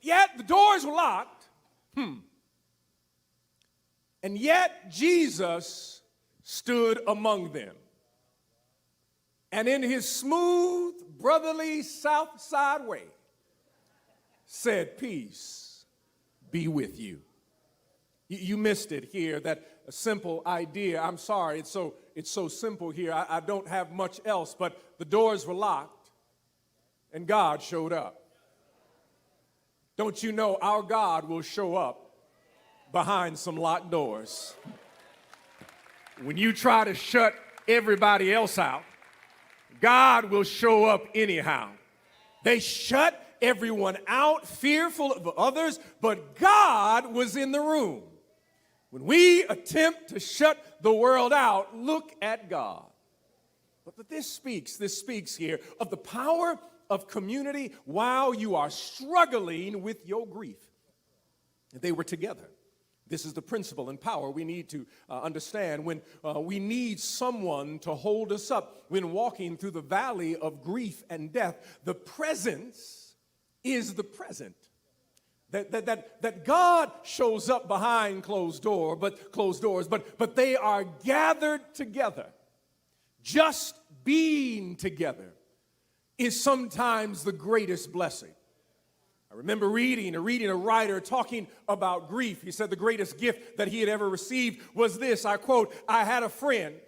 Yet the doors were locked. And yet Jesus stood among them. And in his smooth, brotherly South Side way, said, "Peace be with you." You missed it here, that simple idea. I'm sorry, it's so simple here. I don't have much else, but the doors were locked, and God showed up. Don't you know our God will show up behind some locked doors? When you try to shut everybody else out, God will show up anyhow. They shut everyone out, fearful of others, but God was in the room. When we attempt to shut the world out, look at God. But this speaks here of the power of community while you are struggling with your grief. They were together. This is the principle and power we need to understand when we need someone to hold us up when walking through the valley of grief and death. The presence is the present. That God shows up behind closed doors, but they are gathered together. Just being together is sometimes the greatest blessing. I remember reading a writer talking about grief. He said the greatest gift that he had ever received was this, I quote, "I had a friend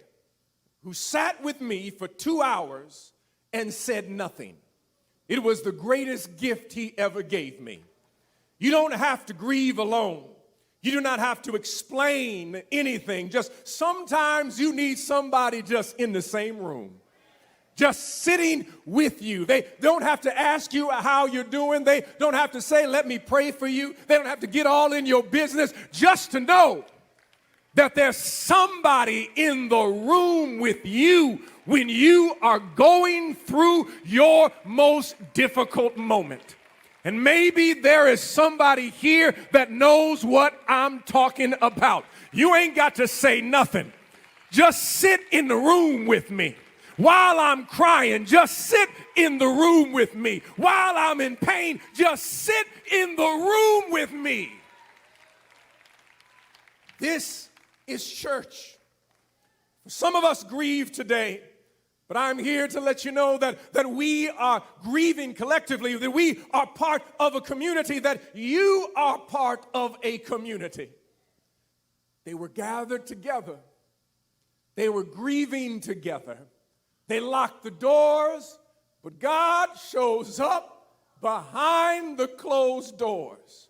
who sat with me for 2 hours and said nothing. It was the greatest gift he ever gave me." You don't have to grieve alone. You do not have to explain anything. Just sometimes you need somebody just in the same room, just sitting with you. They don't have to ask you how you're doing. They don't have to say, "Let me pray for you." They don't have to get all in your business, just to know that there's somebody in the room with you when you are going through your most difficult moment. And maybe there is somebody here that knows what I'm talking about. You ain't got to say nothing. Just sit in the room with me. While I'm crying, just sit in the room with me. While I'm in pain, just sit in the room with me. This is church. Some of us grieve today, but I'm here to let you know that we are grieving collectively, that we are part of a community, that you are part of a community. They were gathered together. They were grieving together. They locked the doors, but God shows up behind the closed doors.